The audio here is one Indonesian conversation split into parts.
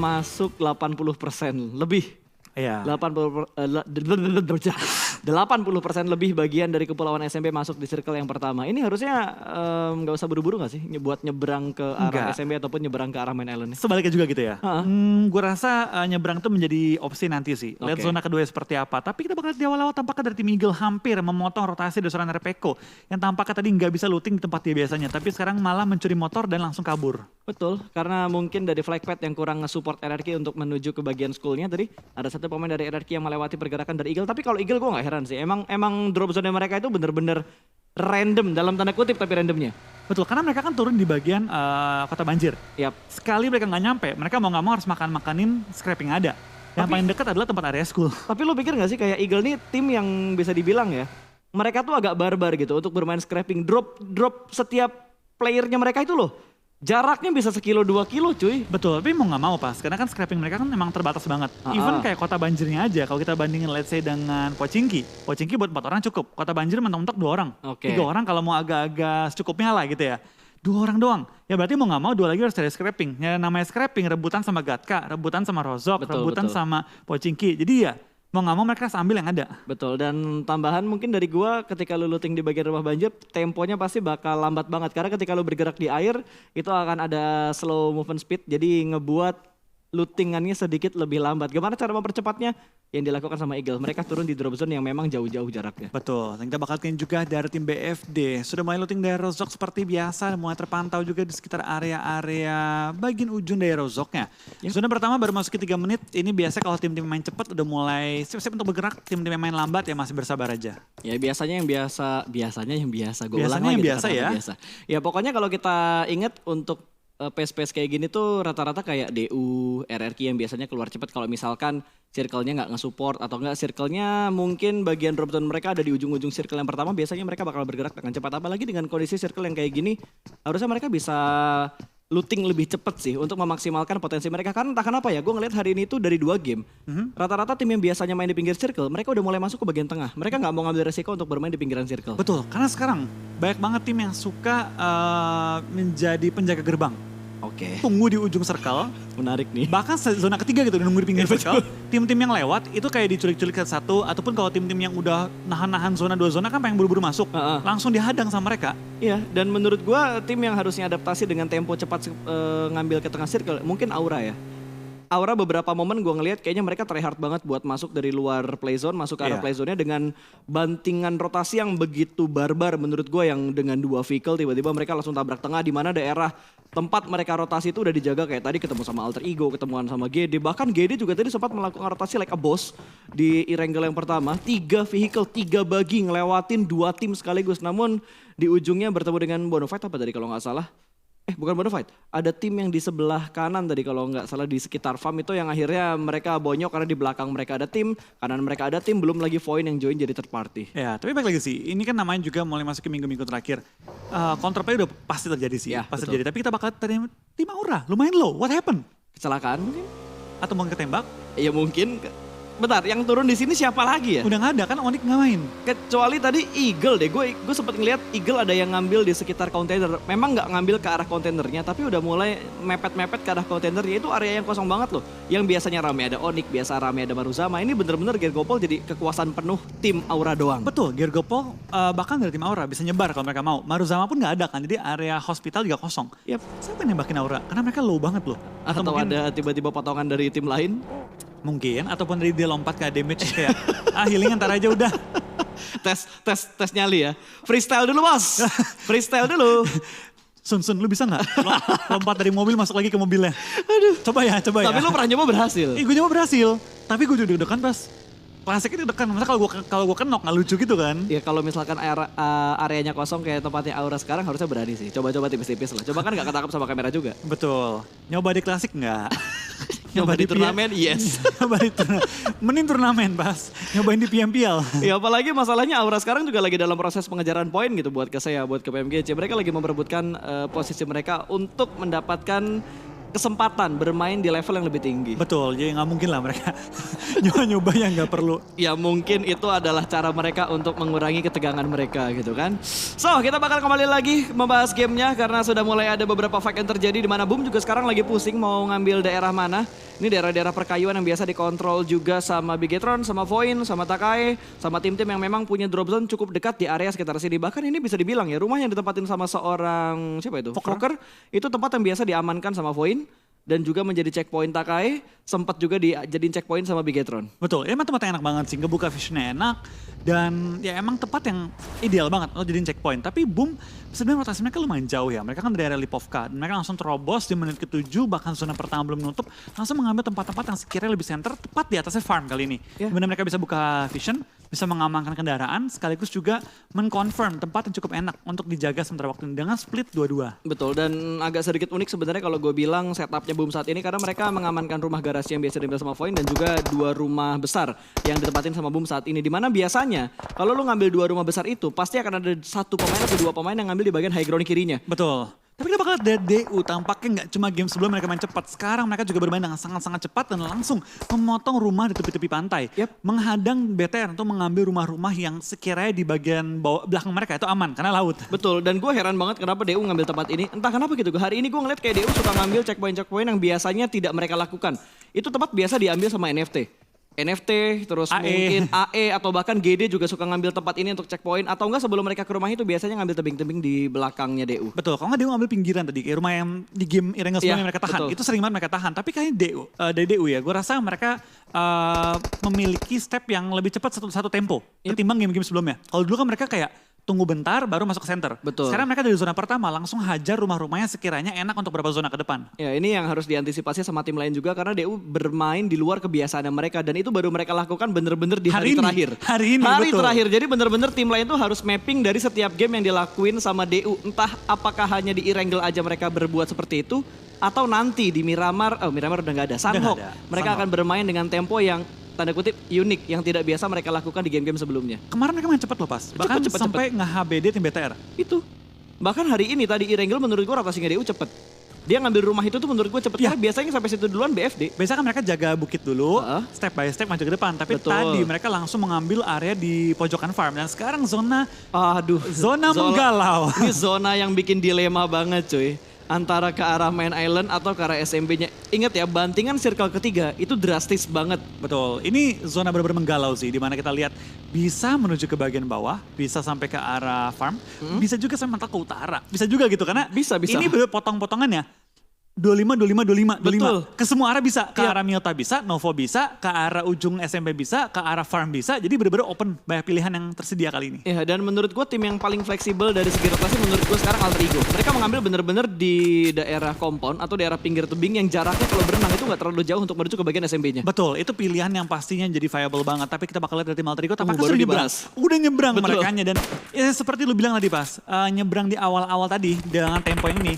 masuk 80% lebih. Iya. 80% lebih bagian dari Kepulauan SMP masuk di circle yang pertama. Ini harusnya nggak usah buru-buru nggak sih buat nyebrang ke arah Enggak. SMP ataupun nyebrang ke arah main island? Sebaliknya juga gitu ya. Ha-ha. Gue rasa nyebrang tuh menjadi opsi nanti sih. Lihat Oke. zona kedua seperti apa. Tapi kita bakal lihat di awal-awal tampaknya dari tim Eagle hampir memotong rotasi dari seorang Repeko. Yang tampaknya tadi nggak bisa looting di tempat dia biasanya. Tapi sekarang malah mencuri motor dan langsung kabur. Betul, karena mungkin dari flag pad yang kurang nge-support RRQ untuk menuju ke bagian schoolnya tadi. Ada satu pemain dari RRQ yang melewati pergerakan dari Eagle. Tapi kalau Eagle gue gak heran sih. Emang drop zone mereka itu bener-bener random dalam tanda kutip tapi randomnya. Betul, karena mereka kan turun di bagian kota banjir. Yap. Sekali mereka nggak nyampe, mereka mau nggak mau harus makan-makanin scrapping ada. Yang paling dekat adalah tempat area school. Tapi lo pikir gak sih kayak Eagle nih tim yang bisa dibilang ya. Mereka tuh agak barbar gitu untuk bermain scrapping. Drop setiap playernya mereka itu loh. Jaraknya bisa 1-2 kilo cuy. Betul, tapi mau nggak mau pas, karena kan scrapping mereka kan memang terbatas banget. Even kayak kota banjirnya aja, kalau kita bandingin let's say dengan Pochinki buat 4 orang cukup. Kota banjir mentok-mentok 2 orang. Oke. 3 orang kalau mau agak-agak secukupnya lah gitu ya. 2 orang doang. Ya berarti mau nggak mau 2 lagi harus cari scrapping. Ya namanya scrapping, rebutan sama Gatka, rebutan sama Rozok, Betul, rebutan betul. sama Pochinki. Jadi ya mau nggak mau mereka harus ambil yang ada. Betul, dan tambahan mungkin dari gua ketika lu looting di bagian rumah banjir, temponya pasti bakal lambat banget. Karena ketika lu bergerak di air, itu akan ada slow movement speed, jadi ngebuat lootingannya sedikit lebih lambat. Gimana cara mempercepatnya? Yang dilakukan sama Eagle, mereka turun di drop zone yang memang jauh-jauh jaraknya. Betul, dan kita bakal lihat juga dari tim BFD. Sudah mulai looting dari Rozok seperti biasa, mulai terpantau juga di sekitar area-area bagian ujung dari Rozoknya. Zona pertama baru masuk ke 3 menit, ini biasa kalau tim-tim main cepat udah mulai siap-siap untuk bergerak, tim-tim yang main lambat ya masih bersabar aja. Ya biasanya yang biasa. Gua Biasanya ulang lagi yang tuh biasa kata-kata ya. biasa. Ya pokoknya kalau kita ingat untuk pace-pace kayak gini tuh rata-rata kayak DU, RRQ yang biasanya keluar cepat kalau misalkan circle-nya nggak nge-support atau nggak circle-nya mungkin bagian drop zone mereka ada di ujung-ujung circle yang pertama, biasanya mereka bakal bergerak dengan cepat. Apalagi dengan kondisi circle yang kayak gini, harusnya mereka bisa looting lebih cepat sih untuk memaksimalkan potensi mereka. Karena entah kenapa ya, gue ngeliat hari ini tuh dari 2 game, rata-rata tim yang biasanya main di pinggir circle, mereka udah mulai masuk ke bagian tengah. Mereka nggak mau ngambil resiko untuk bermain di pinggiran circle. Betul, karena sekarang banyak banget tim yang suka menjadi penjaga gerbang. Oke, Tunggu di ujung circle, menarik nih. bahkan zona ketiga gitu nunggu di pinggir circle. Tim-tim yang lewat itu kayak diculik-culik ke satu, ataupun kalau tim-tim yang udah nahan-nahan zona 2 zona kan pengen buru-buru masuk, langsung dihadang sama mereka. Iya, dan menurut gua tim yang harusnya adaptasi dengan tempo cepat ngambil ke tengah circle, mungkin Aura ya. Aura beberapa momen gua ngelihat kayaknya mereka try hard banget buat masuk dari luar play zone, masuk ke arah Iya. play zone-nya dengan bantingan rotasi yang begitu barbar menurut gua, yang dengan 2 vehicle tiba-tiba mereka langsung tabrak tengah, di mana daerah tempat mereka rotasi itu udah dijaga, kayak tadi ketemu sama Alter Ego, ketemuan sama GD, bahkan GD juga tadi sempat melakukan rotasi like a boss di Irangel yang pertama, 3 vehicle, 3 bagi ngelewatin 2 tim sekaligus, namun di ujungnya bertemu dengan Bonafide apa tadi kalau nggak salah. Bukan Bonafide, ada tim yang di sebelah kanan tadi kalau nggak salah di sekitar farm itu yang akhirnya mereka bonyok karena di belakang mereka ada tim, kanan mereka ada tim, belum lagi Void yang join jadi third party. Ya, tapi balik lagi sih, ini kan namanya juga mulai masuk ke minggu-minggu terakhir. Counterplay udah pasti terjadi sih, Ya, pasti betul. terjadi. Tapi kita bakal tadi tim Aura, lumayan low, what happened? Kecelakaan mungkin? Atau mau ketembak? Ya mungkin. Bentar, yang turun di sini siapa lagi ya? Udah nggak ada kan, Onyx nggak main. Kecuali tadi Eagle deh, gue sempet ngeliat Eagle ada yang ngambil di sekitar kontainer. Memang nggak ngambil ke arah kontainernya, tapi udah mulai mepet-mepet ke arah kontainernya. Itu area yang kosong banget loh. Yang biasanya rame ada Onyx, biasa rame ada Maruzama. Ini bener-bener Gergopol jadi kekuasaan penuh tim Aura doang. Betul, Gergopol bahkan dari tim Aura bisa nyebar kalau mereka mau. Maruzama pun nggak ada kan, jadi area hospital juga kosong. Yap. Siapa yang nembakin Aura? Karena mereka low banget loh. Atau mungkin, ada tiba-tiba potongan dari tim lain. mungkin, ataupun dari dia lompat ke damage kayak, healing ntar aja udah. tes nyali ya. Freestyle dulu bos. Freestyle dulu. Sun, lu bisa nggak lompat dari mobil masuk lagi ke mobilnya? Aduh. Coba ya. Tapi lo pernah nyoba berhasil. Gue nyoba berhasil, tapi gue juga deg-degan pas. Klasiknya deg-degan, masa kalau gue kenok nggak lucu gitu kan? Ya kalau misalkan areanya kosong kayak tempatnya Aura sekarang harusnya berani sih. Coba-coba tipis-tipis lah. Coba kan nggak ketangkap sama kamera juga. Betul. Nyoba di klasik nggak? Nyoba di turnamen, yes. Nyoba di turnamen. Mending turnamen pas. Nyobain di PMPL. Ya apalagi masalahnya Aura sekarang juga lagi dalam proses pengejaran poin gitu buat ke saya, buat ke PMGC. Mereka lagi memperebutkan posisi mereka untuk mendapatkan kesempatan bermain di level yang lebih tinggi. Betul, jadi nggak mungkin lah mereka nyoba-nyoba yang nggak perlu. Ya mungkin itu adalah cara mereka untuk mengurangi ketegangan mereka gitu kan. So kita bakal kembali lagi membahas gamenya karena sudah mulai ada beberapa fight yang terjadi di mana Boom juga sekarang lagi pusing mau ngambil daerah mana. Ini daerah-daerah perkayuan yang biasa dikontrol juga sama Bigetron, sama Voin, sama Takai, sama tim-tim yang memang punya drop zone cukup dekat di area sekitar sini. Bahkan ini bisa dibilang ya, rumah yang ditempatin sama seorang, siapa itu? Fokker. Itu tempat yang biasa diamankan sama Voin. Dan juga menjadi checkpoint Takai, sempat juga dijadiin checkpoint sama Bigetron. Betul, emang tempat yang enak banget sih, ngebuka visionnya enak. Dan ya emang tempat yang ideal banget lo jadiin checkpoint. Tapi Boom, sebenarnya rotasi mereka lumayan jauh ya. Mereka kan dari area Lipovka, dan mereka langsung terobos di menit ke-7, bahkan zona pertama belum menutup. Langsung mengambil tempat-tempat yang sekiranya lebih center, tepat di atasnya farm kali ini. Dimana mereka bisa buka vision, bisa mengamankan kendaraan, sekaligus juga mengconfirm tempat yang cukup enak untuk dijaga sementara waktu ini dengan split 2-2. Betul, dan agak sedikit unik sebenarnya kalau gue bilang setupnya Boom saat ini karena mereka mengamankan rumah garasi yang biasa diambil sama Voin dan juga 2 rumah besar yang ditempatin sama Boom saat ini. Dimana biasanya kalau lu ngambil 2 rumah besar itu pasti akan ada 1 pemain atau 2 pemain yang ngambil di bagian high ground kirinya. Betul. Tapi kita bakal lihat DU tampaknya nggak cuma game sebelum mereka main cepat. Sekarang mereka juga bermain dengan sangat-sangat cepat dan langsung memotong rumah di tepi-tepi pantai. Menghadang BTR untuk mengambil rumah-rumah yang sekiranya di bagian bawah, belakang mereka itu aman karena laut. Betul, dan gue heran banget kenapa DU ngambil tempat ini. Entah kenapa gitu, hari ini gue ngeliat kayak DU suka ngambil checkpoint-checkpoint yang biasanya tidak mereka lakukan. Itu tempat biasa diambil sama NFT, terus mungkin AE atau bahkan GD juga suka ngambil tempat ini untuk checkpoint. Atau enggak sebelum mereka ke rumah itu biasanya ngambil tebing-tebing di belakangnya DU. Betul, kalau nggak DU ngambil pinggiran tadi, kayak rumah yang di game Irengel sebelumnya mereka tahan. Betul. Itu sering banget mereka tahan, tapi kayaknya dari DU ya, gue rasa mereka memiliki step yang lebih cepat satu tempo ketimbang game-game sebelumnya. Kalau dulu kan mereka kayak tunggu bentar baru masuk ke center. Betul. Sekarang mereka dari zona pertama langsung hajar rumah-rumahnya sekiranya enak untuk beberapa zona ke depan. Ya ini yang harus diantisipasi sama tim lain juga karena DU bermain di luar kebiasaan mereka dan itu baru mereka lakukan bener-bener di hari terakhir. Hari ini betul. Terakhir, jadi bener-bener tim lain tuh harus mapping dari setiap game yang dilakuin sama DU. Entah apakah hanya di Erangel aja mereka berbuat seperti itu atau nanti di Miramar, Miramar udah gak ada, Sunhawk. Mereka akan bermain dengan tempo yang tanda kutip unik yang tidak biasa mereka lakukan di game-game sebelumnya. Kemarin mereka main cepat loh pas, bahkan sampai nge-HBD tim BTR. Itu, bahkan hari ini tadi Erangel menurut gue rotasinya DU cepet. Dia ngambil rumah itu tuh menurut gue cepet, karena biasanya sampai situ duluan BFD. Biasanya kan mereka jaga bukit dulu, step by step maju ke depan. Tapi tadi mereka langsung mengambil area di pojokan farm. Dan sekarang zona menggalau. Ini zona yang bikin dilema banget cuy. Antara ke arah main island atau ke arah SMB-nya. Ingat ya, bantingan circle ketiga itu drastis banget. Betul, ini zona benar-benar menggalau sih. Dimana kita lihat bisa menuju ke bagian bawah, bisa sampai ke arah farm, bisa juga sampai mentok ke utara. Bisa juga gitu, karena bisa. Ini potong-potongannya. 25. Betul. Ke semua arah bisa, ke arah Milta bisa, Novo bisa, ke arah ujung SMP bisa, ke arah farm bisa. Jadi benar-benar open, banyak pilihan yang tersedia kali ini. Ya, dan menurut gue tim yang paling fleksibel dari segi rotasi menurut gue sekarang Alter Ego. Mereka mengambil benar-benar di daerah compound atau daerah pinggir tebing yang jaraknya kalau berenang itu nggak terlalu jauh untuk menuju ke bagian SMB-nya. Betul, itu pilihan yang pastinya jadi viable banget. Tapi kita bakal lihat dari tim Alter Ego, tampaknya sudah nyebrang. Udah nyebrang merekanya. Dan ya, seperti lu bilang tadi pas, nyebrang di awal-awal tadi dengan tempo yang ini.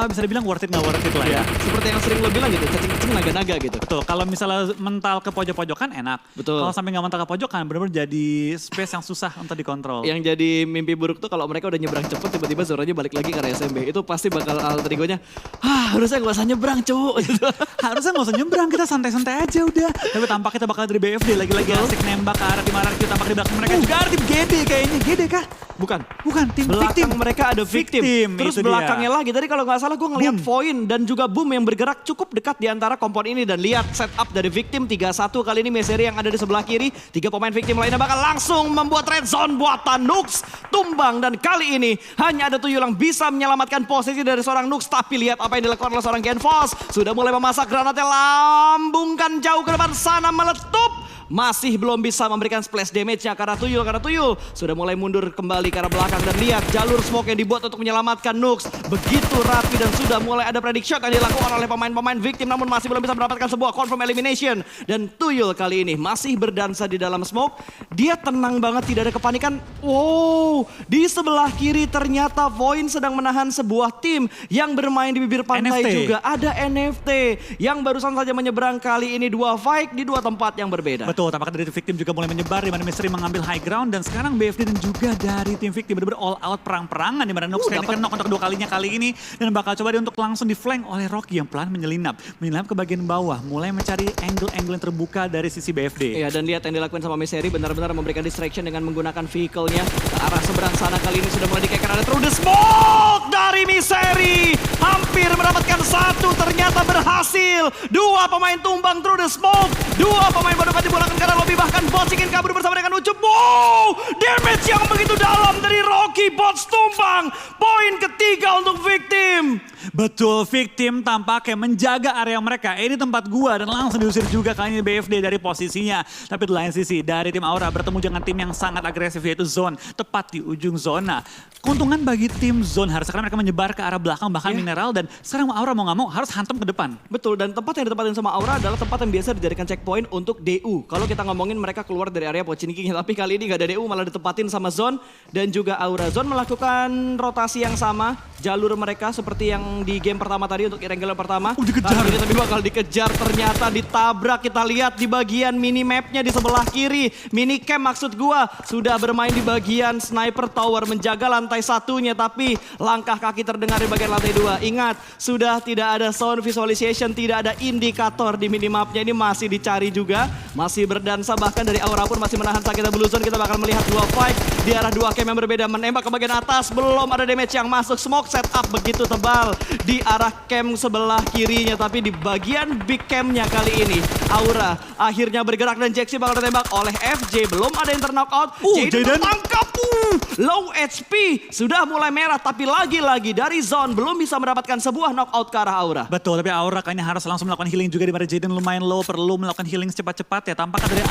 Bisa dibilang worth it nggak worth it lah ya. Seperti yang sering lo bilang gitu, cacing-cacing naga-naga gitu. Betul, kalau misalnya mental ke pojok-pojokan enak. Betul. Kalau sampai nggak mental ke pojokan benar-benar jadi space yang susah untuk dikontrol. Yang jadi mimpi buruk tuh kalau mereka udah nyebrang cepet tiba-tiba zonanya balik lagi ke area SMB. Itu pasti bakal Alter Ego-nya, harusnya gak usah nyebrang cu. Harusnya gak usah nyebrang, kita santai-santai aja udah. Tapi tampak kita bakal dari BFD lagi-lagi asik nembak ke arah tim Araki. Tampak di belakang mereka juga ada tim GD kayaknya. GD kah? Bukan, tim belakang victim. mereka ada victim. Terus belakangnya lagi, tadi kalau nggak salah gue ngeliat Voin dan juga Boom yang bergerak cukup dekat di antara kompon ini. Dan lihat setup dari victim 3-1 kali ini Meseri yang ada di sebelah kiri. 3 pemain victim lainnya bakal langsung membuat red zone buatan Nux. Tumbang dan kali ini hanya ada Tuyul yang bisa menyelamatkan posisi dari seorang Nux. Tapi lihat apa yang dilakukan oleh seorang Genfos. Sudah mulai memasak granatnya, lambungkan jauh ke depan sana meletup. Masih belum bisa memberikan splash damage-nya karena Tuyul sudah mulai mundur kembali ke arah belakang. Dan lihat jalur smoke yang dibuat untuk menyelamatkan Nux begitu rapi dan sudah mulai ada predict shot yang dilakukan oleh pemain-pemain victim namun masih belum bisa mendapatkan sebuah confirm elimination. Dan Tuyul kali ini masih berdansa di dalam smoke. Dia tenang banget, tidak ada kepanikan. Wow, di sebelah kiri ternyata Voin sedang menahan sebuah tim yang bermain di bibir pantai NFT. juga. Ada NFT yang barusan saja menyeberang kali ini 2 fight di 2 tempat yang berbeda. Betul, tampaknya dari Victim juga mulai menyebar di mana Mystery mengambil high ground dan sekarang BFD dan juga dari tim Victim benar-benar all out perang-perangan di mana Nox kali ini kan knock untuk kedua kalinya kali ini dan bakal coba dia untuk langsung di flank oleh Rocky yang pelan menyelinap ke bagian bawah, mulai mencari angle-angle yang terbuka dari sisi BFD. Iya, dan lihat yang dilakukan sama Mystery benar-benar memberikan distraction dengan menggunakan vehicle-nya ke arah seberang sana. Kali ini sudah mulai dikeker, ada through the smoke dari Mystery. Hampir mendapatkan satu, ternyata berhasil. Dua pemain tumbang through the smoke. Dua pemain baru dipulangkan ke arah lobby, bahkan Bots ingin kabur bersama dengan Ucup. Wow, damage yang begitu dalam dari Rocky. Bots tumbang. Poin ketiga untuk Victim. Betul, Victim tampaknya menjaga area mereka. Ini tempat gua dan langsung diusir juga kali ini BFD dari posisinya. Tapi di lain sisi, dari tim Aura bertemu dengan tim yang sangat agresif yaitu Zone. Tepat di ujung zona. Keuntungan bagi tim Zone harus karena mereka menyebar ke arah belakang bahkan mineral dan sekarang Aura mau nggak mau harus hantam ke depan. Betul, dan tempat yang ditempatin sama Aura adalah tempat yang biasa dijadikan checkpoint untuk DU. Kalau kita ngomongin mereka keluar dari area Pochinki, tapi kali ini nggak ada DU, malah ditempatin sama Zone dan juga Aura. Zone melakukan rotasi yang sama, jalur mereka seperti yang di game pertama tadi untuk Irangel pertama. Dikejar. Kali ini tapi bakal dikejar, ternyata ditabrak. Kita lihat di bagian minimapnya di sebelah kiri. Minicam maksud gua sudah bermain di bagian sniper tower menjaga lantai satunya, tapi langkah kaki terdengar di bagian lantai dua. Ingat, sudah tidak ada sound visualization, tidak ada indikator di minimapnya. Ini masih dicari juga, masih berdansa, bahkan dari Aura pun masih menahan sakitnya Blue Zone. Kita bakal melihat dua fight di arah dua camp yang berbeda, menembak ke bagian atas, belum ada damage yang masuk. Smoke setup begitu tebal di arah camp sebelah kirinya, tapi di bagian big campnya kali ini Aura akhirnya bergerak dan Jaxi bakal ditembak oleh FJ. Belum ada yang ter-knockout. Jaden tertangkap. Low HP sudah mulai merah, tapi lagi-lagi dari Zone belum bisa mendapatkan sebuah knockout ke arah Aura. Betul, tapi Aura kayaknya harus langsung melakukan healing juga di mana Jaden lumayan low, perlu melakukan healing secepat-cepat ya. Tampaknya dari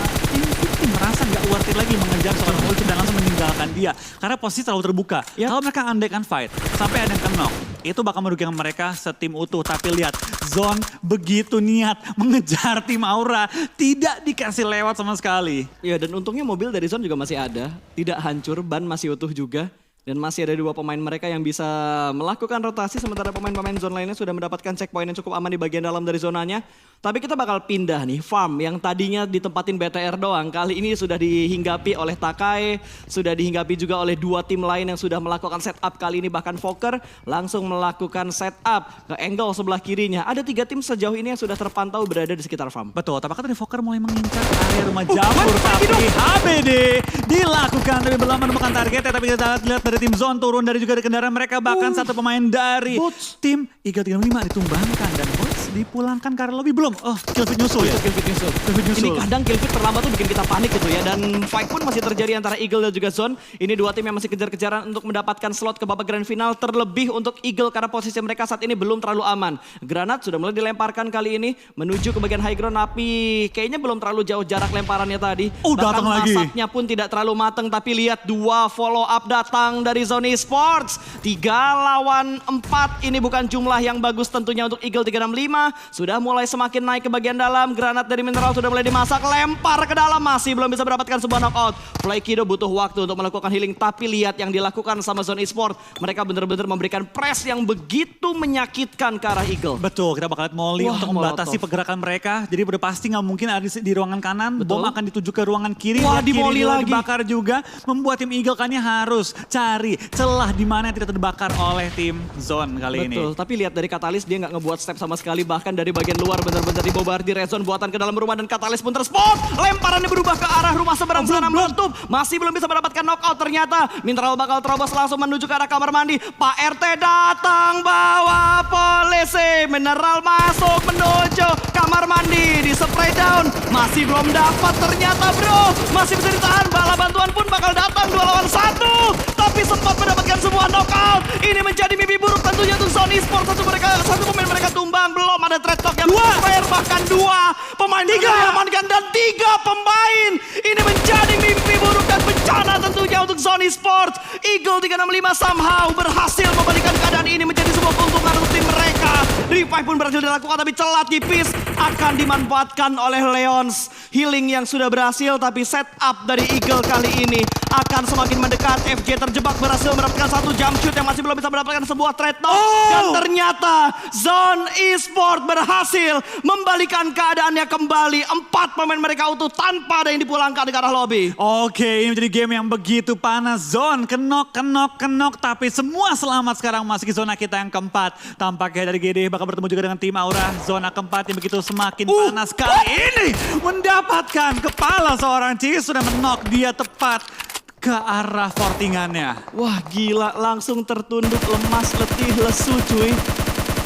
tim merasa nggak worth it lagi mengejar seorang Ucup dan langsung meninggalkan dia. Karena posisi terlalu terbuka. Kalau mereka andaikan fight, sampai ada yang knock, itu bakal merugikan mereka setim utuh. Tapi lihat, Zone begitu niat mengejar tim Aura, tidak dikasih lewat sama sekali. Ya, dan untungnya mobil dari Zone juga masih ada, tidak hancur, ban masih utuh juga. Dan masih ada dua pemain mereka yang bisa melakukan rotasi, sementara pemain-pemain Zone lainnya sudah mendapatkan checkpoint yang cukup aman di bagian dalam dari zonanya. Tapi kita bakal pindah nih, farm yang tadinya ditempatin BTR doang. Kali ini sudah dihinggapi oleh Takai, sudah dihinggapi juga oleh dua tim lain yang sudah melakukan setup. Kali ini bahkan Fokker langsung melakukan setup ke angle sebelah kirinya. Ada 3 tim sejauh ini yang sudah terpantau berada di sekitar farm. Betul, tampaknya tadi Fokker mulai mengincar area rumah jamur, tapi HBD dilakukan tapi belum menemukan targetnya. Tapi kita lihat dari tim Zone turun dari juga dari kendaraan mereka, bahkan satu pemain dari tim Eagle 35 ditumbangkan dan Bots dipulangkan ke area lobby. Belum, Killfit nyusul ya? Killfit nyusul. Ini kadang Killfit terlambat tuh bikin kita panik gitu ya. Dan fight pun masih terjadi antara Eagle dan juga Zone. Ini dua tim yang masih kejar-kejaran untuk mendapatkan slot ke babak grand final. Terlebih untuk Eagle karena posisi mereka saat ini belum terlalu aman. Granat sudah mulai dilemparkan kali ini menuju ke bagian high ground, tapi kayaknya belum terlalu jauh jarak lemparannya tadi. Datang lagi. Masaknya pun tidak terlalu matang, tapi lihat dua follow up datang dari Zone Esports. 3 lawan 4, ini bukan jumlah yang bagus tentunya untuk Eagle 365. Sudah mulai semakin naik ke bagian dalam, granat dari mineral sudah mulai dimasak, lempar ke dalam, masih belum bisa mendapatkan sebuah knockout. Flykido butuh waktu untuk melakukan healing, tapi lihat yang dilakukan sama Zone Esports. Mereka benar-benar memberikan press yang begitu menyakitkan ke arah Eagle. Betul, kita bakal lihat Molly untuk membatasi pergerakan mereka. Jadi udah pasti nggak mungkin ada di ruangan kanan, bom akan dituju ke ruangan kiri. Wah, di Molly lagi. Dibakar juga, membuat tim Eagle kan harus cari celah di mana yang tidak terbakar oleh tim Zone kali ini. Betul, tapi lihat dari Katalis dia nggak ngebuat step sama sekali, bahkan dari bagian luar benar-benar dibombardir Rezon buatan ke dalam rumah dan Katalis pun terspot. Lemparannya berubah ke arah rumah seberang sana meletup. Masih belum bisa mendapatkan knockout ternyata. Mineral bakal terobos langsung menuju ke arah kamar mandi. Pak RT datang bawa polisi. Mineral masuk menuju kamar mandi, di spray down. Masih belum dapat ternyata bro. Masih bisa ditahan, bala bantuan pun bakal datang 2 lawan 1. Tapi sempat mendapatkan sebuah knockout. Ini menjadi mimpi buruk tentunya untuk Zone Esports. Satu pemain mereka tumbang, belum ada trade talk yang fair, bahkan 2 pemain diamankan dan 3 pemain. Ini menjadi mimpi buruk dan bencana tentunya untuk Zone Esports. Eagle 365 somehow berhasil membalikan keadaan ini menjadi sebuah keuntungan untuk tim mereka. Revive pun berhasil dilakukan, tapi celah tipis akan dimanfaatkan oleh Leons. Healing yang sudah berhasil, tapi setup dari Eagle kali ini akan semakin mendekat. FJ terjebak, berhasil mendapatkan satu jump shoot yang masih belum bisa mendapatkan sebuah trade knock. Dan ternyata Zone Esport berhasil membalikan keadaannya kembali. 4 pemain mereka utuh tanpa ada yang dipulangkan ke arah lobby. Oke, ini menjadi game yang begitu panas. Zone kenok. Tapi semua selamat sekarang masuk ke zona kita yang keempat. Tampaknya dari GD bakal bertemu juga dengan tim Aura. Zona keempat yang begitu semakin panas kali ini. Mendapatkan kepala seorang Cis sudah menok dia tepat ke arah fortingannya. Wah gila, langsung tertunduk, lemas, letih, lesu cuy.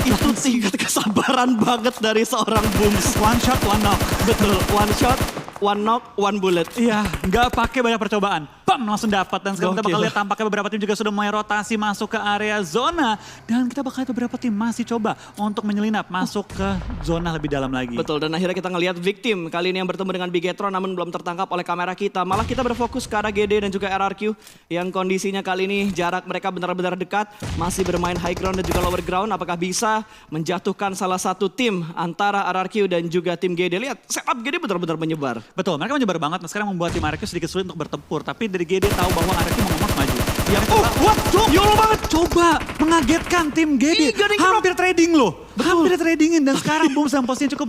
Itu tingkat kesabaran banget dari seorang Booms. One shot, one knock. Betul, one shot, one knock, one bullet. Iya, nggak pakai banyak percobaan. Bam, langsung dapat. Dan sekarang kita bakal Gokil. lihat tampaknya beberapa tim juga sudah mulai rotasi masuk ke area zona. Dan kita bakal lihat beberapa tim masih coba untuk menyelinap masuk ke zona lebih dalam lagi. Betul, dan akhirnya kita ngelihat victim kali ini yang bertemu dengan Bigetron namun belum tertangkap oleh kamera kita. Malah kita berfokus ke arah GD dan juga RRQ yang kondisinya kali ini jarak mereka benar-benar dekat. Masih bermain high ground dan juga lower ground. Apakah bisa menjatuhkan salah satu tim antara RRQ dan juga tim GD? Lihat, setup GD benar-benar menyebar. Betul, mereka menyebar banget. Nah, sekarang membuat tim RQ sedikit sulit untuk bertempur. Tapi dari GD tahu bahwa RQ mau ngomong maju. Ya, what? YOLO banget. Coba mengagetkan tim GD. Ih, gak ada yang Hampir trading loh. Betul. Hampir tradingin. Dan sekarang Booms dalam posisinya cukup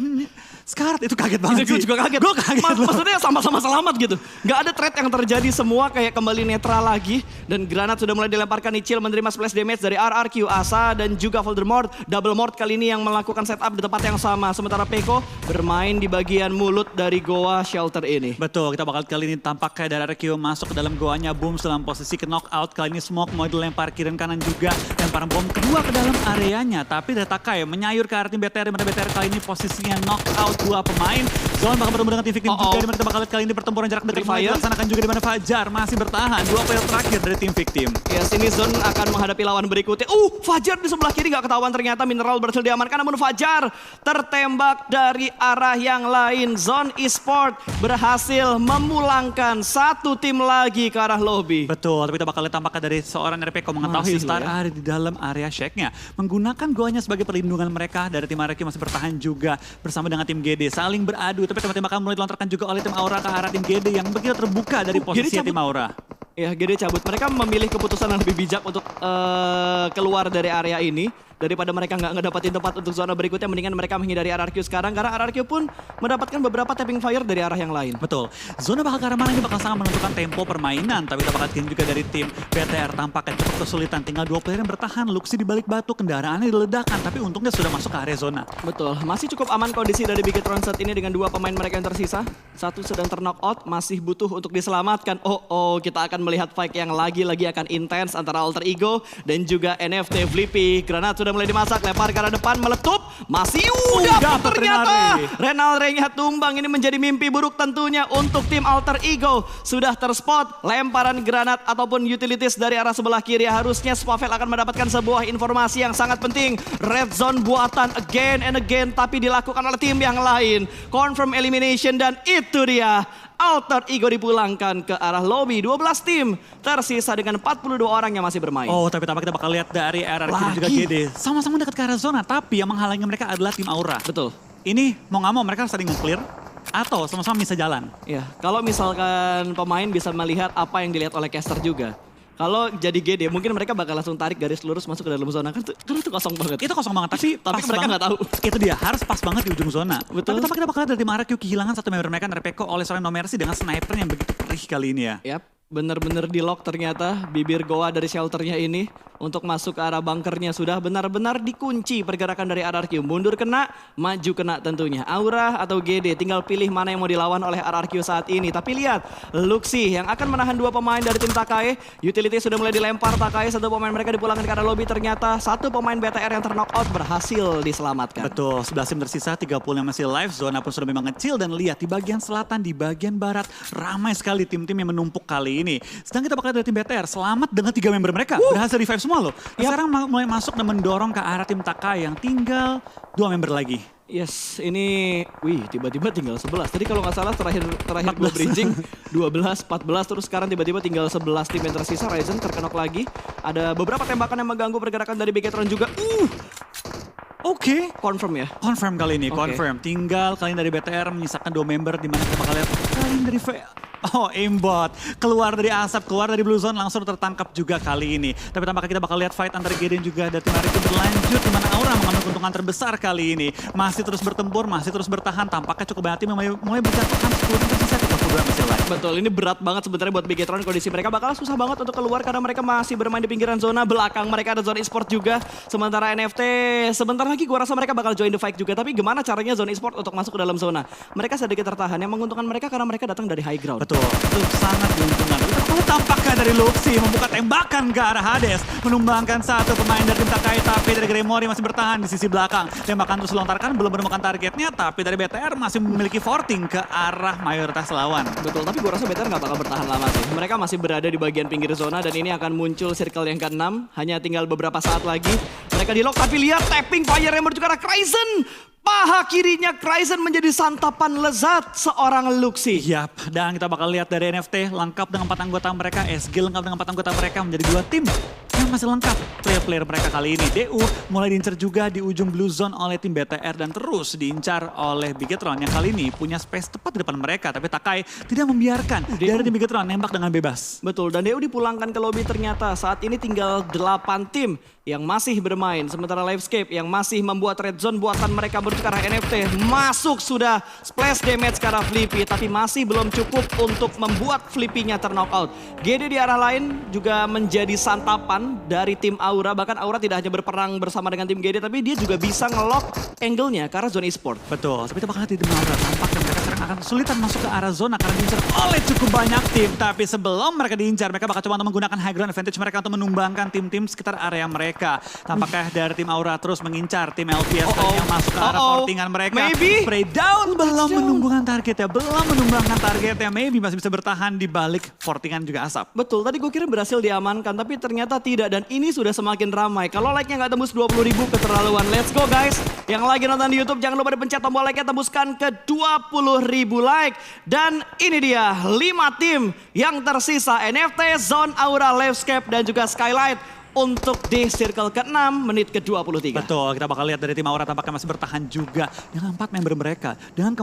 sekarat. Itu kaget banget Gue sih. juga kaget. Gue kaget loh. Maksudnya sama-sama selamat gitu. Gak ada threat yang terjadi, semua kayak kembali netral lagi. Dan granat sudah mulai dilemparkan. Nichil menerima splash damage dari RRQ, Asa dan juga Voldemort. Double Mort kali ini yang melakukan setup di tempat yang sama. Sementara Peko bermain di bagian mulut dari goa shelter ini. Betul, kita bakal kali ini tampaknya dari RQ masuk ke dalam goanya. Booms dalam posisi ke knockout. Kali ini smoke mau dilempar kiri dan kanan juga. Lemparan bom kedua ke dalam areanya. Tapi dari Takai menyayur ke arah tim BTR. Dimana BTR kali ini posisinya knockout 2 pemain. Zone bakal bertemu dengan tim victim juga. Dimana kita bakal lihat kali ini pertempuran jarak dekat mulai dilaksanakan juga. Dimana Fajar masih bertahan. 2 player terakhir dari tim victim. Ya, sini Zone akan menghadapi lawan berikutnya. Fajar di sebelah kiri gak ketahuan ternyata. Mineral berhasil diamankan namun Fajar tertembak dari arah yang lain. Zone Esport berhasil memulangkan satu tim lagi ke arah lobby. Betul, tapi kita bakal lihat tampaknya dari seorang RPK mengetahui Masih Star loh ya. ada di dalam area shake-nya. Menggunakan goanya sebagai perlindungan mereka. Dari tim RQ masih bertahan juga bersama dengan tim GD. Saling beradu, tapi tembakan mulai dilontarkan juga oleh tim Aura ke arah tim GD yang begitu terbuka dari posisi tim Aura. Ya, GD cabut. Mereka memilih keputusan yang lebih bijak untuk keluar dari area ini. Daripada mereka nggak ngedapatin tempat untuk zona berikutnya, mendingan mereka menghindari RRQ sekarang. Karena RRQ pun mendapatkan beberapa tapping fire dari arah yang lain. Betul, zona bakal ke arah mana ini bakal sangat menentukan tempo permainan. Tapi kita bakal lihat juga dari tim BTR tampaknya cukup kesulitan. Tinggal 2 player yang bertahan, Luxi di balik batu, kendaraannya diledakkan. Tapi untungnya sudah masuk ke area zona. Betul, masih cukup aman kondisi dari Bigetron saat ini dengan 2 pemain mereka yang tersisa. Satu sedang terknock out, masih butuh untuk diselamatkan. Kita akan melihat fight yang lagi-lagi akan intens antara Alter Ego dan juga NFT Flippy. Granat sudah mulai dimasak, lempar ke arah depan, meletup. Masih dapat ternyata. Renal Rey-nya tumbang, ini menjadi mimpi buruk tentunya untuk tim Alter Ego. Sudah terspot lemparan granat ataupun utilities dari arah sebelah kiri. Harusnya Spavel akan mendapatkan sebuah informasi yang sangat penting. Red zone buatan again and again, tapi dilakukan oleh tim yang lain. Confirm elimination dan itu dia. Alter Ego dipulangkan ke arah lobby. 12 tim tersisa dengan 42 orang yang masih bermain. Tapi tampaknya kita bakal lihat dari RRQ dan juga GD. Sama-sama dekat ke arah zona, tapi yang menghalangi mereka adalah tim Aura. Betul. Ini mau nggak mau mereka harus saling nge-clear atau sama-sama bisa jalan. Ya, kalau misalkan pemain bisa melihat apa yang dilihat oleh caster juga. Kalau jadi GD mungkin mereka bakal langsung tarik garis lurus masuk ke dalam zona. Karena itu kosong banget. Itu kosong banget, tapi Tapi pas mereka banget. nggak tahu. Itu dia, harus pas banget di ujung zona. Betul. Tapi kita bakal lihat dari tim RQ kehilangan satu member mereka, Nerpeko oleh seorang No Mercy dengan sniper yang begitu perih kali ini ya. Yap, bener-bener di lock ternyata bibir goa dari shelternya ini. Untuk masuk ke arah bunkernya sudah benar-benar dikunci pergerakan dari RRQ. Mundur kena, maju kena tentunya. Aura atau GD tinggal pilih mana yang mau dilawan oleh RRQ saat ini. Tapi lihat, Luxi yang akan menahan 2 pemain dari tim Takai. Utility sudah mulai dilempar Takai, satu pemain mereka dipulangkan ke arah lobby. Ternyata satu pemain BTR yang terknock out berhasil diselamatkan. Betul, 11 tim tersisa, 30 yang masih live. Zona pun sudah memang kecil dan lihat di bagian selatan, di bagian barat. Ramai sekali tim-tim yang menumpuk kali ini. Sedang kita bakal lihat dari tim BTR, selamat dengan 3 member mereka. Berhasil revive semua loh. Sekarang mulai masuk dan mendorong ke arah tim Takai yang tinggal 2 member lagi. Yes, ini tiba-tiba tinggal 11. Tadi kalau nggak salah terakhir gue bridging 12, 14 terus sekarang tiba-tiba tinggal 11 tim yang tersisa. Ryzen terkenok lagi. Ada beberapa tembakan yang mengganggu pergerakan dari Bigetron juga. Oke. Confirm ya. Confirm kali ini, Oke. confirm. Tinggal kali ini dari BTR menyisakan 2 member di mana kita bakal lihat kali ini dari Oh, aimbot. Keluar dari asap, keluar dari blue zone, langsung tertangkap juga kali ini. Tapi tampaknya kita bakal lihat fight antara Gede dan juga Datim Ariki berlanjut. Di mana Aura mengambil keuntungan terbesar kali ini. Masih terus bertempur, masih terus bertahan. Tampaknya cukup banyak tim yang mulai berjatuhan 10 tim tersisa 32 masih live. Betul, ini berat banget sebenarnya buat Bigetron. Kondisi mereka bakal susah banget untuk keluar karena mereka masih bermain di pinggiran zona. Belakang mereka ada zona e-sport juga. Sementara NFT, sebentar lagi gua rasa mereka bakal join the fight juga. Tapi gimana caranya zona e-sport untuk masuk ke dalam zona? Mereka sedikit tertahan. Yang menguntungkan mereka karena mereka datang dari high ground. Betul, itu sangat diuntungkan. Kalau tampaknya dari Luxi membuka tembakan ke arah Hades. Menumbangkan satu pemain dari tim Takai, tapi dari Gremory masih bertahan di sisi belakang. Tembakan terus dilontarkan, belum menemukan targetnya, tapi dari BTR masih memiliki forting ke arah mayoritas lawan. Betul, tapi gue rasa BTR nggak bakal bertahan lama sih. Mereka masih berada di bagian pinggir zona dan ini akan muncul circle yang ke-6. Hanya tinggal beberapa saat lagi. Mereka di lock, tapi lihat tapping fire yang menuju ke arah Cryzen. Paha kirinya Cryzen menjadi santapan lezat seorang Luxi. Yap, dan kita bakal lihat dari NFT lengkap dengan 4 anggota mereka, SG lengkap dengan 4 anggota mereka menjadi 2 tim yang masih lengkap. Player-player mereka kali ini, DU mulai diincar juga di ujung blue zone oleh tim BTR dan terus diincar oleh Bigetron yang kali ini punya space tepat di depan mereka. Tapi Takai tidak membiarkan dari tim Bigetron nembak dengan bebas. Betul, dan DU dipulangkan ke lobby ternyata. Saat ini tinggal 8 tim yang masih bermain. Sementara Livescape yang masih membuat red zone buatan mereka menuju ke arah NFT. Masuk sudah splash damage ke arah Flippy. Tapi masih belum cukup untuk membuat Flippy-nya terknockout. GD di arah lain juga menjadi santapan dari tim Aura. Bahkan Aura tidak hanya berperang bersama dengan tim GD. Tapi dia juga bisa nge-lock angle-nya ke arah zone e-sport. Betul, tapi tampaknya di tim Aura tampaknya mereka sekarang akan kesulitan masuk ke arah zona karena diincar oleh cukup banyak tim. Tapi sebelum mereka diincar, mereka bakal coba untuk menggunakan high ground advantage mereka untuk menumbangkan tim-tim sekitar area mereka. Tampaknya dari tim Aura terus mengincar tim LPS yang masuk ke arah portingan mereka. Maybe. Spray down, belum menumbangkan targetnya, belum menumbangkan targetnya. Maybe masih bisa bertahan di balik portingan juga asap. Betul, tadi gue kira berhasil diamankan, tapi ternyata tidak. Dan ini sudah semakin ramai. Kalau like-nya nggak tembus 20.000 keterlaluan. Let's go guys. Yang lagi nonton di YouTube, jangan lupa dipencet tombol like-nya, tembuskan ke 20.000 like. Dan ini dia 5 tim yang tersisa. NFT, Zone, Aura, Livescape, dan juga Skylight. Untuk di circle ke-6 menit ke-23. Betul, kita bakal lihat dari tim Aura tampaknya masih bertahan juga dengan 4 member mereka. Dengan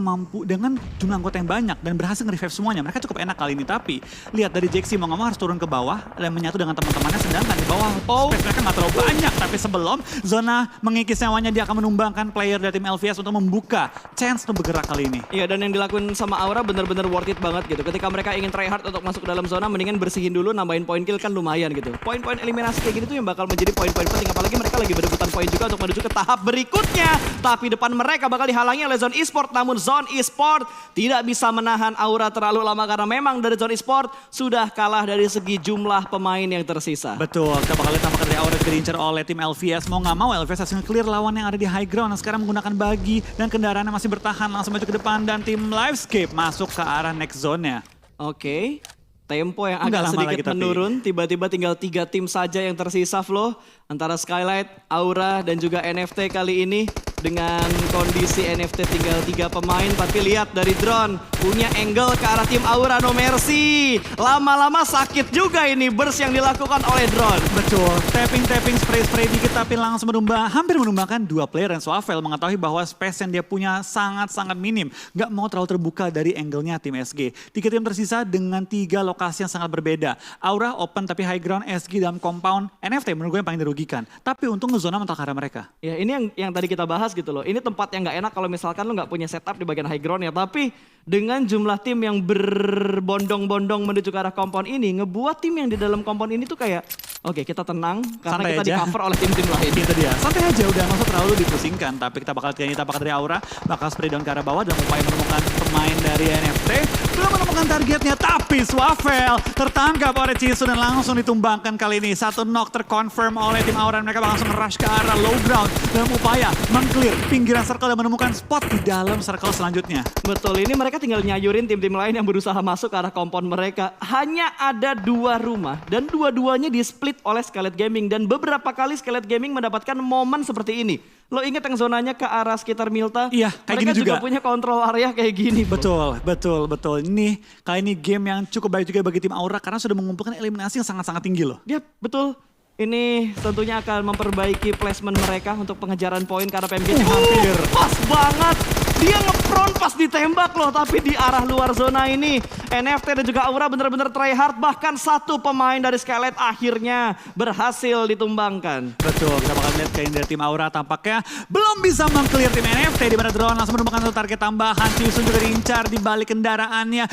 jumlah anggota yang banyak dan berhasil nge-revive semuanya. Mereka cukup enak kali ini, tapi lihat dari Jaxi mau ngomong harus turun ke bawah dan menyatu dengan teman-temannya. Sedangkan di bawah space mereka nggak terlalu banyak. Tapi sebelum zona mengikis nyawanya, dia akan menumbangkan player dari tim LVS untuk membuka chance untuk bergerak kali ini. Iya, dan yang dilakuin sama Aura bener-bener worth it banget gitu. Ketika mereka ingin try hard untuk masuk ke dalam zona, mendingan bersihin dulu, nambahin point kill kan lumayan gitu. Poin-poin eliminasi kayak itu yang bakal menjadi poin-poin penting, apalagi mereka lagi berebutan poin juga untuk menuju ke tahap berikutnya. Tapi depan mereka bakal dihalangi oleh Zone Esport, namun Zone Esport tidak bisa menahan Aura terlalu lama karena memang dari Zone Esport sudah kalah dari segi jumlah pemain yang tersisa. Betul, kita bakal lihat tampaknya dari Aura juga diincar oleh tim LVS. Mau nggak mau LVS hasil clear lawan yang ada di high ground. Yang sekarang menggunakan bagi dan kendaraannya masih bertahan langsung maju ke depan dan tim Livescape masuk ke arah next zone-nya. Oke. Tempo yang agak sedikit menurun, tiba-tiba tinggal 3 tim saja yang tersisa Flo. Antara Skylight, Aura, dan juga NFT kali ini. Dengan kondisi NFT tinggal 3 pemain, tapi lihat dari drone. Punya angle ke arah tim Aura, no mercy. Lama-lama sakit juga ini burst yang dilakukan oleh drone. Betul, tapping, spray dikit tapi langsung hampir menumbangkan 2 player. Dan Swavel mengetahui bahwa space yang dia punya sangat-sangat minim. Gak mau terlalu terbuka dari angle-nya tim SG. 3 tim tersisa dengan 3 lokasi yang sangat berbeda. Aura open tapi high ground, SG dalam compound. NFT menurut gue yang paling dirugikan. Tapi untung ngezona mental karena mereka. Ya ini yang tadi kita bahas gitu loh. Ini tempat yang gak enak kalau misalkan lo gak punya setup di bagian high ground ya. Tapi dengan jumlah tim yang berbondong-bondong menuju ke arah compound ini, ngebuat tim yang di dalam compound ini tuh kayak, oke, kita tenang karena santai kita aja. di cover oleh tim-tim lain. Itu dia, santai aja udah, nggak usah terlalu dipusingkan. Tapi kita bakal lihat tampaknya dari Aura, bakal spray down ke arah bawah dalam upaya menemukan pemain dari NFT. Belum menemukan targetnya, tapi Swavel tertangkap oleh Chisu dan langsung ditumbangkan kali ini. 1 knock terconfirm oleh tim Aura, mereka langsung rush ke arah low ground dalam upaya mengclear pinggiran circle dan menemukan spot di dalam circle selanjutnya. Betul, ini mereka tinggal nyayurin tim-tim lain yang berusaha masuk ke arah compound mereka. Hanya ada 2 rumah dan dua-duanya di-split oleh Skylight Gaming. Dan beberapa kali Skylight Gaming mendapatkan momen seperti ini. Lo inget yang zonanya ke arah sekitar Milta? Iya, kayak mereka gini juga. punya kontrol area kayak gini. Bro. Betul. Ini kali ini game yang cukup baik juga bagi tim Aura karena sudah mengumpulkan eliminasi yang sangat-sangat tinggi loh. Yap, betul. Ini tentunya akan memperbaiki placement mereka untuk pengejaran poin karena PMG-nya hampir. Pas banget. Dia nge-front pas ditembak loh, tapi di arah luar zona ini. NFT dan juga Aura benar-benar try hard. Bahkan satu pemain dari Skylight akhirnya berhasil ditumbangkan. Betul, kita bakal lihat kayaknya dari tim Aura tampaknya belum bisa meng-clear tim NFT di mana Drone langsung menemukan satu target tambahan. Cisun juga diincar di balik kendaraannya.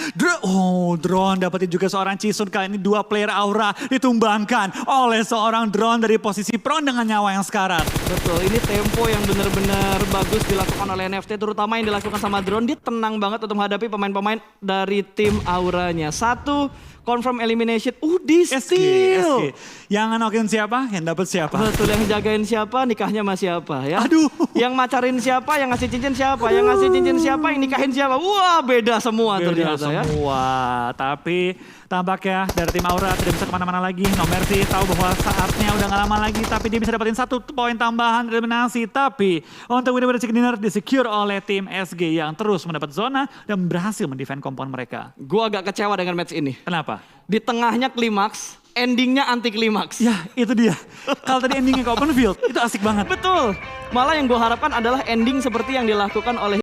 Drone dapetin juga seorang Cisun. Kali ini 2 player Aura ditumbangkan oleh seorang Drone dari posisi prone dengan nyawa yang sekarat. Betul, ini tempo yang benar-benar bagus dilakukan oleh NFT, terutama yang dilakukan sama Drone. Dia tenang banget untuk menghadapi pemain-pemain dari tim Auranya. Satu, confirm elimination. Di steal. Yang nganokin siapa? Yang dapet siapa? Betul, yang jagain siapa, nikahnya sama siapa ya. Aduh. Yang macarin siapa, yang ngasih cincin siapa, yang ngasih cincin siapa, yang nikahin siapa. Wah, beda semua ternyata ya. Semua, tapi tampaknya dari tim Aura tidak bisa kemana-mana lagi. No Mercy tahu bahwa saatnya udah gak lama lagi, tapi dia bisa dapetin 1 poin tambahan eliminasi. Tapi untuk winner chicken dinner disecure oleh tim SG yang terus mendapat zona dan berhasil mendefend kompon mereka. Gua agak kecewa dengan match ini. Kenapa? Di tengahnya klimaks, endingnya anti klimaks. Ya itu dia. Kalau tadi endingnya ke open field, itu asik banget. Betul. Malah yang gue harapkan adalah ending seperti yang dilakukan oleh